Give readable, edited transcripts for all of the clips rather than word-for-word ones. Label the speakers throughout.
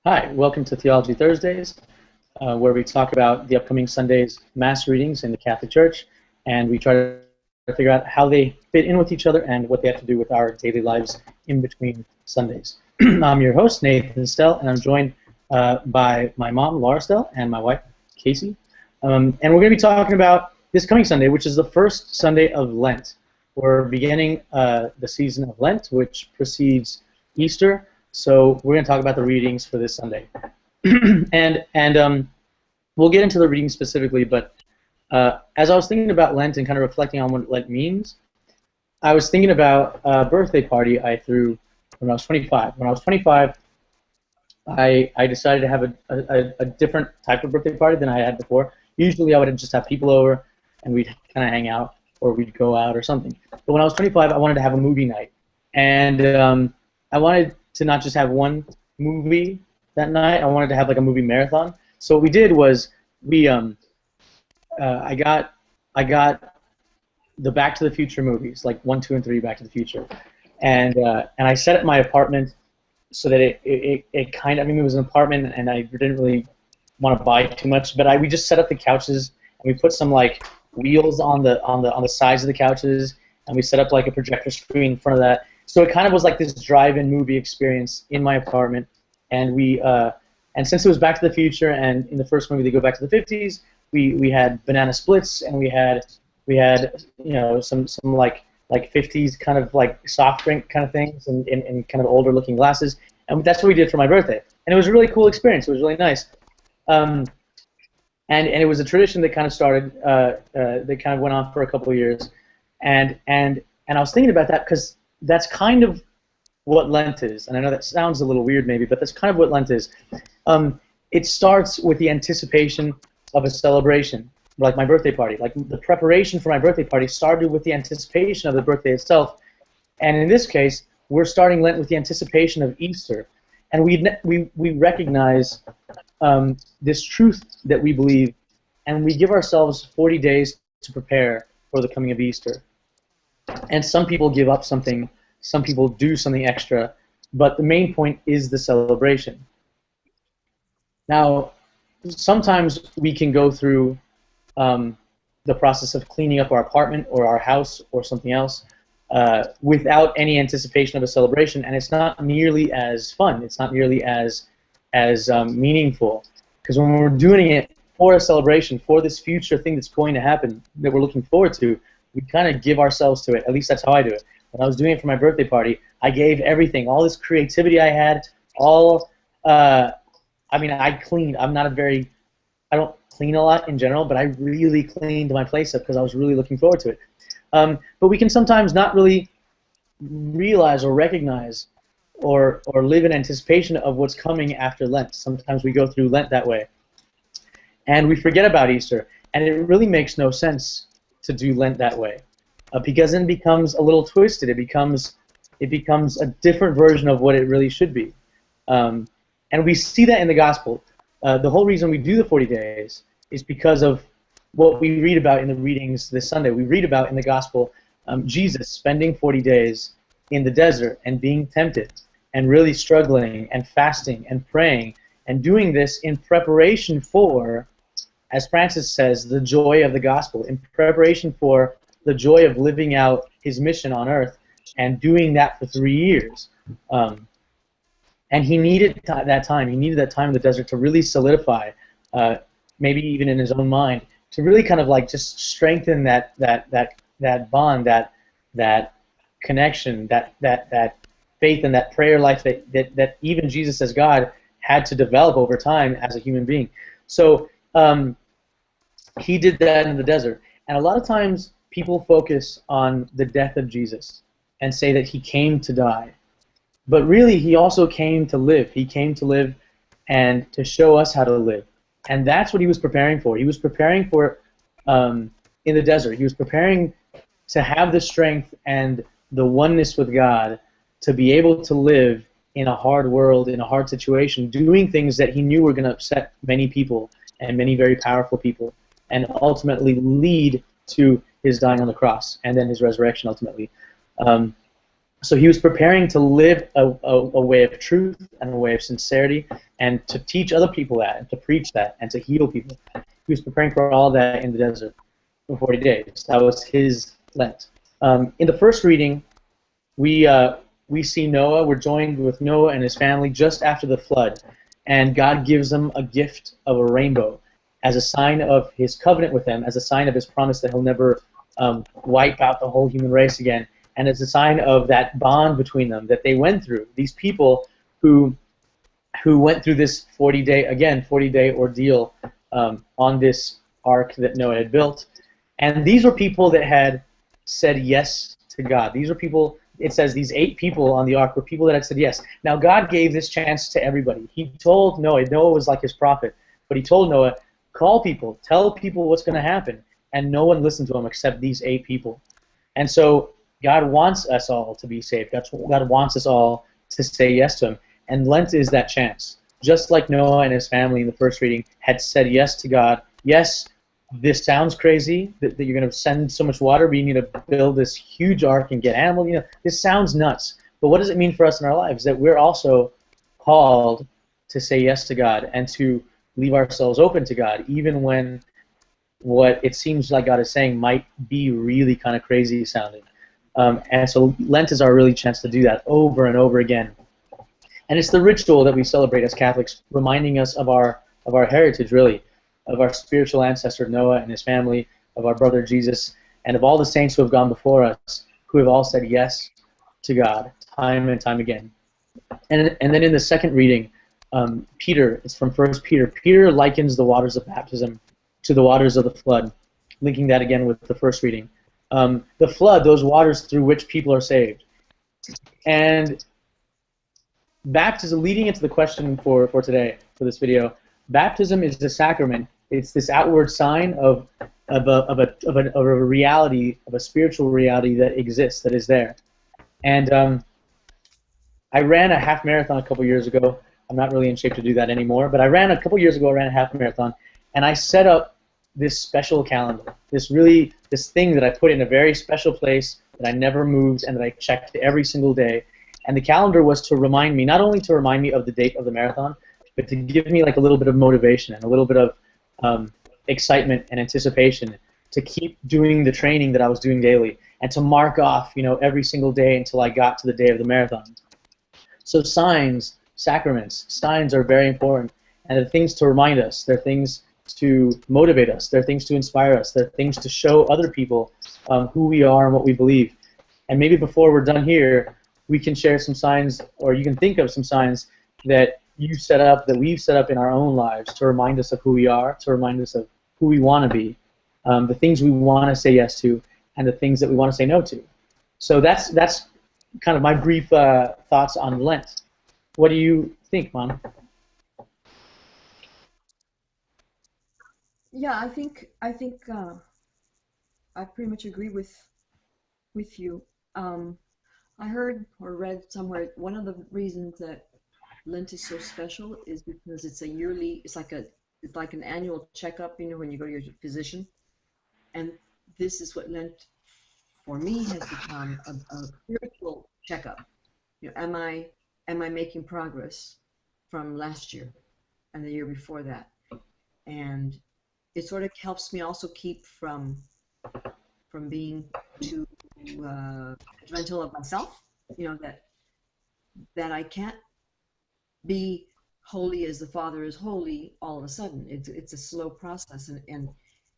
Speaker 1: Hi, welcome to Theology Thursdays, where we talk about the upcoming Sunday's Mass readings in the Catholic Church, and we try to figure out how they fit in with each other and what they have to do with our daily lives in between Sundays. I'm your host, Nathan Stell, and I'm joined by my mom, Laura Stell, and my wife, Casey. And we're going to be talking about this coming Sunday, which is the first Sunday of Lent. We're beginning the season of Lent, which precedes Easter. So we're going to talk about the readings for this Sunday, and we'll get into the readings specifically. But as I was thinking about Lent and kind of reflecting on what Lent means, I was thinking about a birthday party I threw when I was 25. When I was 25, I decided to have a different type of birthday party than I had before. Usually I would just have people over and we'd kind of hang out or we'd go out or something. But when I was 25, I wanted to have a movie night, and I wanted to not just have one movie that night. I wanted to have like a movie marathon. So what we did was I got the Back to the Future movies, like 1, 2, and 3 Back to the Future, and I set up my apartment so that it kind of, I mean, it was an apartment and I didn't really want to buy too much, but we just set up the couches and we put some like wheels on the sides of the couches, and we set up like a projector screen in front of that. So it kind of was like this drive-in movie experience in my apartment, and and since it was Back to the Future, and in the first movie they go back to the 50s, we had banana splits, and we had you know some like 50s kind of like soft drink kind of things, and kind of older looking glasses, and that's what we did for my birthday, and it was a really cool experience. It was really nice, and it was a tradition that kind of started that kind of went on for a couple of years, and I was thinking about that because that's kind of what Lent is, and I know that sounds a little weird maybe, but that's kind of what Lent is. It starts with the anticipation of a celebration, like my birthday party. Like the preparation for my birthday party started with the anticipation of the birthday itself, and in this case, we're starting Lent with the anticipation of Easter, and we recognize this truth that we believe, and we give ourselves 40 days to prepare for the coming of Easter. And some people give up something, some people do something extra, but the main point is the celebration. Now, sometimes we can go through the process of cleaning up our apartment or our house or something else without any anticipation of a celebration, and it's not nearly as fun. It's not nearly as meaningful, because when we're doing it for a celebration, for this future thing that's going to happen that we're looking forward to, we kind of give ourselves to it. At least that's how I do it. When I was doing it for my birthday party, I gave everything, all this creativity I had, I mean, I cleaned. I don't clean a lot in general, but I really cleaned my place up because I was really looking forward to it. But we can sometimes not really realize or recognize or live in anticipation of what's coming after Lent. Sometimes we go through Lent that way, and we forget about Easter, and it really makes no sense to do Lent that way, because then it becomes a little twisted. It becomes a different version of what it really should be, and we see that in the Gospel. The whole reason we do the 40 days is because of what we read about in the readings this Sunday. We read about in the Gospel Jesus spending 40 days in the desert and being tempted and really struggling and fasting and praying and doing this in preparation for, as Francis says, the joy of the gospel, in preparation for the joy of living out his mission on earth and doing that for 3 years. And he needed that time. He needed that time in the desert to really solidify, maybe even in his own mind, to really kind of like just strengthen that bond, that connection, that faith and that prayer life that even Jesus as God had to develop over time as a human being. So he did that in the desert. And a lot of times people focus on the death of Jesus and say that he came to die. But really, he also came to live. He came to live and to show us how to live. And that's what he was preparing for. He was preparing for, in the desert, he was preparing to have the strength and the oneness with God to be able to live in a hard world, in a hard situation, doing things that he knew were going to upset many people and many very powerful people, and ultimately lead to his dying on the cross and then his resurrection ultimately. So he was preparing to live a way of truth and a way of sincerity, and to teach other people that, and to preach that, and to heal people. He was preparing for all that in the desert for 40 days. That was his Lent. In the first reading, we see Noah. We're joined with Noah and his family just after the flood, and God gives them a gift of a rainbow as a sign of his covenant with them, as a sign of his promise that he'll never wipe out the whole human race again, and as a sign of that bond between them that they went through. These people who went through this 40-day ordeal on this ark that Noah had built, and these were people that had said yes to God. These were people. It says these 8 people on the ark were people that had said yes. Now God gave this chance to everybody. He told Noah. Noah was like his prophet, but he told Noah, call people, tell people what's going to happen, and no one listened to him except these 8 people. And so God wants us all to be saved. God wants us all to say yes to him. And Lent is that chance. Just like Noah and his family in the first reading had said yes to God. Yes, this sounds crazy, that you're going to send so much water, but you need to build this huge ark and get animals. This sounds nuts. But what does it mean for us in our lives? That we're also called to say yes to God and to leave ourselves open to God, even when what it seems like God is saying might be really kind of crazy sounding. And so Lent is our really chance to do that over and over again. And it's the ritual that we celebrate as Catholics, reminding us of our heritage, really, of our spiritual ancestor Noah and his family, of our brother Jesus, and of all the saints who have gone before us, who have all said yes to God time and time again. And then in the second reading, Peter, it's from 1 Peter. Peter likens the waters of baptism to the waters of the flood, linking that again with the first reading. The flood, those waters through which people are saved. And baptism, leading into the question for today, for this video, baptism is the sacrament. It's this outward sign of a reality, of a spiritual reality that exists, that is there. And I ran a half marathon a couple years ago. I'm not really in shape to do that anymore, but I ran a couple years ago. I ran a half marathon, and I set up this special calendar, this thing that I put in a very special place that I never moved and that I checked every single day. And the calendar was to remind me, not only to remind me of the date of the marathon, but to give me like a little bit of motivation and a little bit of excitement and anticipation to keep doing the training that I was doing daily and to mark off, every single day until I got to the day of the marathon. So signs, sacraments, signs are very important, and they're things to remind us. They're things to motivate us. They're things to inspire us. They're things to show other people who we are and what we believe. And maybe before we're done here, we can share some signs, or you can think of some signs that you've set up, that we've set up in our own lives to remind us of who we are, to remind us of who we want to be, the things we want to say yes to, and the things that we want to say no to. So that's kind of my brief thoughts on Lent. What do you think, Mom?
Speaker 2: Yeah, I pretty much agree with you. I heard or read somewhere one of the reasons that Lent is so special is because it's a yearly. It's like an annual checkup. When you go to your physician, and this is what Lent for me has become a spiritual checkup. Am I making progress from last year and the year before that? And it sort of helps me also keep from being too judgmental of myself. That I can't be holy as the Father is holy all of a sudden. It's a slow process, and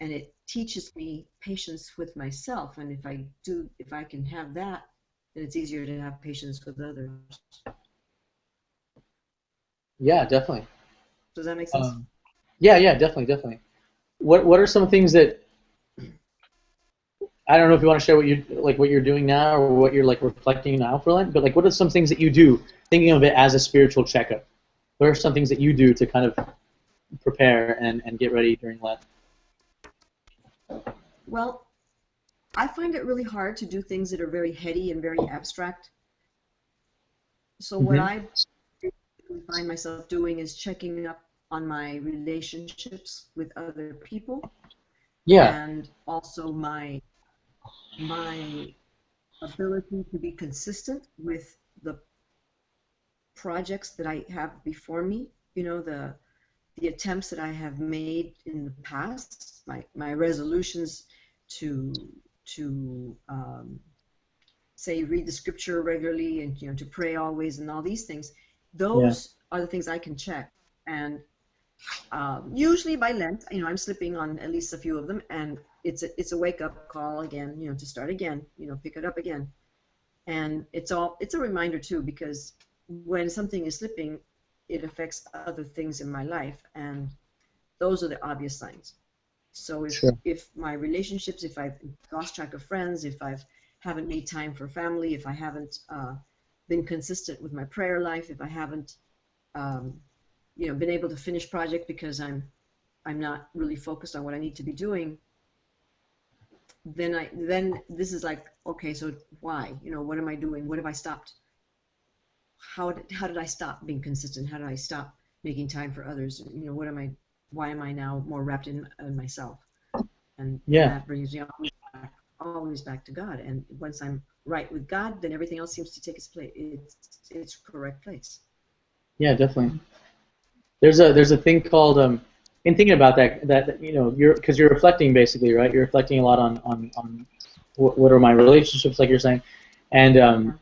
Speaker 2: it teaches me patience with myself. And if I can have that, then it's easier to have patience with others.
Speaker 1: Yeah, definitely.
Speaker 2: Does that make sense?
Speaker 1: Um, yeah, definitely. What are some things that, I don't know if you want to share what you're doing now or what you're like reflecting now for Lent, but like what are some things that you do, thinking of it as a spiritual checkup? What are some things that you do to kind of prepare and get ready during Lent?
Speaker 2: Well, I find it really hard to do things that are very heady and very abstract. So what
Speaker 1: Hmm.
Speaker 2: I find myself doing is checking up on my relationships with other people,
Speaker 1: Yeah.
Speaker 2: and also my ability to be consistent with the projects that I have before me, the attempts that I have made in the past, my resolutions to say read the scripture regularly and to pray always and all these things.
Speaker 1: Yeah.
Speaker 2: Those are the things I can check, and usually by Lent, I'm slipping on at least a few of them, and it's a wake up call again, to start again, pick it up again, and it's a reminder too, because when something is slipping, it affects other things in my life, and those are the obvious signs. So
Speaker 1: Sure.
Speaker 2: if my relationships, if I've lost track of friends, if I haven't made time for family, if I haven't been consistent with my prayer life, if I haven't um, been able to finish project because I'm not really focused on what I need to be doing, then this is like, okay, so why? What am I doing? What have I stopped? How did I stop being consistent? How did I stop making time for others? Why am I now more wrapped in myself? And
Speaker 1: Yeah.
Speaker 2: that brings me always back to God. And once I'm right with God, then everything else seems to take its place. Its correct place.
Speaker 1: Yeah, definitely. There's a thing called in thinking about that you're reflecting basically, right? You're reflecting a lot on what are my relationships, like you're saying, and
Speaker 2: Yeah.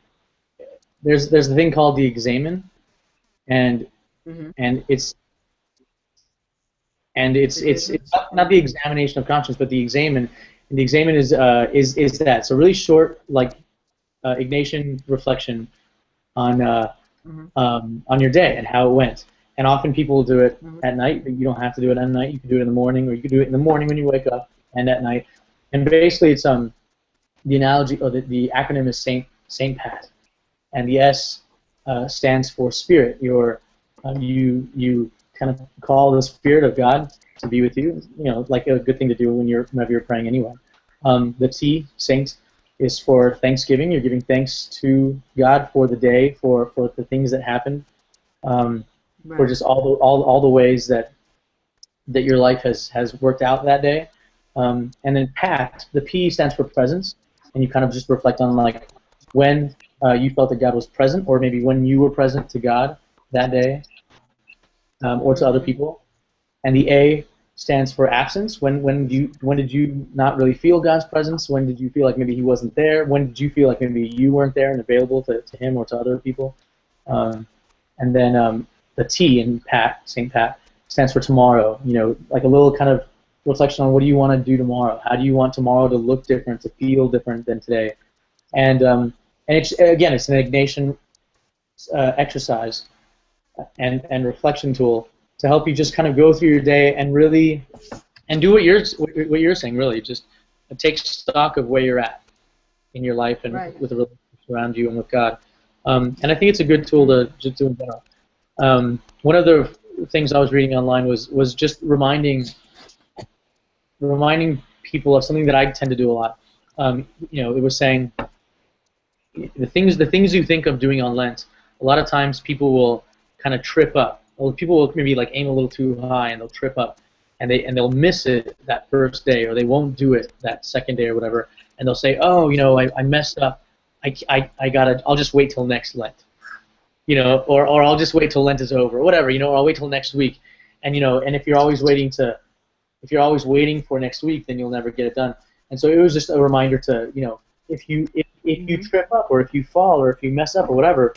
Speaker 1: there's a thing called the examen, and
Speaker 2: Mm-hmm.
Speaker 1: and it's
Speaker 2: Divisions.
Speaker 1: not the examination of conscience, but the examen. And the examen is that. So really short, like Ignatian reflection
Speaker 2: Mm-hmm.
Speaker 1: on your day and how it went. And often people do it
Speaker 2: Mm-hmm.
Speaker 1: at night, but you don't have to do it at night. You can do it in the morning, or you can do it in the morning when you wake up, and at night. And basically, it's the analogy, or the acronym is Saint Pat, and the S stands for Spirit. You kind of call the Spirit of God to be with you. Like a good thing to do whenever you're praying anyway. The T, Saint, is for Thanksgiving. You're giving thanks to God for the day, for the things that happened, for
Speaker 2: Right.
Speaker 1: just all the ways that your life has worked out that day. And then Pat, the P stands for presence, and you kind of just reflect on like when you felt that God was present, or maybe when you were present to God that day, or to other
Speaker 2: Mm-hmm.
Speaker 1: people. And the A stands for absence. When did you not really feel God's presence? When did you feel like maybe He wasn't there? When did you feel like maybe you weren't there and available to Him or to other people? Um, and then the T in Pat, St. Pat, stands for tomorrow. Like a little kind of reflection on what do you want to do tomorrow? How do you want tomorrow to look different, to feel different than today? And it's again, it's an Ignatian exercise and reflection tool to help you just kind of go through your day and really and do what you're saying. Really, just take stock of where you're at in your life and
Speaker 2: Right.
Speaker 1: with the relationships around you and with God. And I think it's a good tool
Speaker 2: Mm-hmm.
Speaker 1: to just do in general. One of the things I was reading online was just reminding people of something that I tend to do a lot. It was saying the things you think of doing on Lent. A lot of times people will kind of trip up. Well, people will maybe like aim a little too high and they'll trip up, and they'll miss it that first day, or they won't do it that second day or whatever, and they'll say, oh, I messed up. I'll just wait till next Lent. Or I'll just wait till Lent is over, or whatever, or I'll wait till next week. And if you're always waiting for next week, then you'll never get it done. And so it was just a reminder to, if you
Speaker 2: Mm-hmm.
Speaker 1: trip up, or if you fall, or if you mess up, or whatever,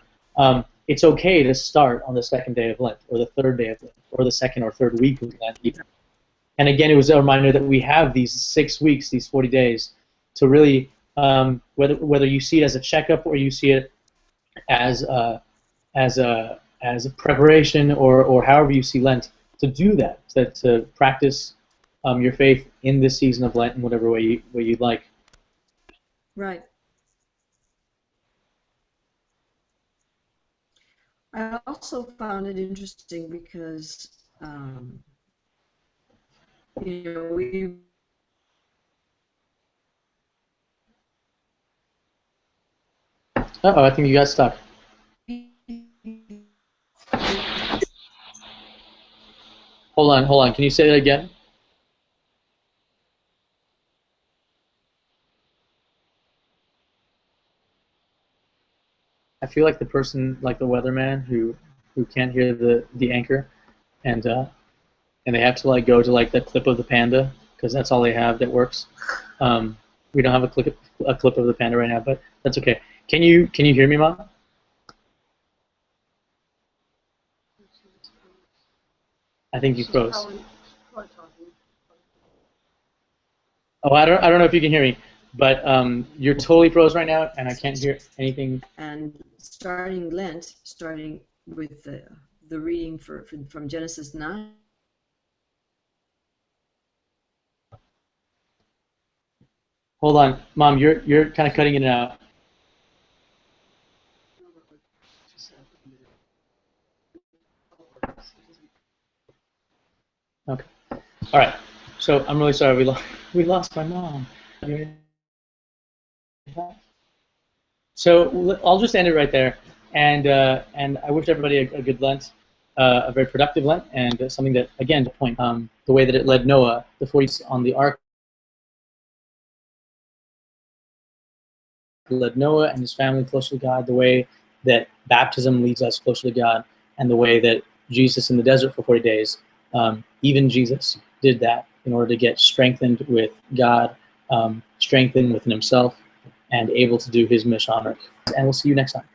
Speaker 1: it's okay to start on the second day of Lent, or the third day of Lent, or the second or third week of Lent even. And again, it was a reminder that we have these 6 weeks, these 40 days, to really, whether you see it as a checkup or you see it as as a preparation, or however you see Lent, to do that, to practice your faith in this season of Lent in whatever way you'd like.
Speaker 2: Right. I also found it interesting because we
Speaker 1: Uh-oh, I think you got stuck. Hold on. Can you say that again? I feel like the person, like the weatherman, who can't hear the anchor, and and they have to like go to like the clip of the panda because that's all they have that works. Um, we don't have a clip of the panda right now, but that's okay. Can you hear me, Mom? I think you froze. Oh, I don't know if you can hear me, but you're totally froze right now, and I can't hear anything.
Speaker 2: And starting Lent, starting with the reading from Genesis 9.
Speaker 1: Hold on, Mom. You're kind of cutting in and out. Okay. All right. So I'm really sorry we lost my mom. So I'll just end it right there, and I wish everybody a good Lent, a very productive Lent, and something that again to point the way that it led Noah, the 40 on the ark, led Noah and his family closer to God, the way that baptism leads us closer to God, and the way that Jesus in the desert for 40 days, even Jesus did that in order to get strengthened with God, strengthened within himself, and able to do his mission on earth. And we'll see you next time.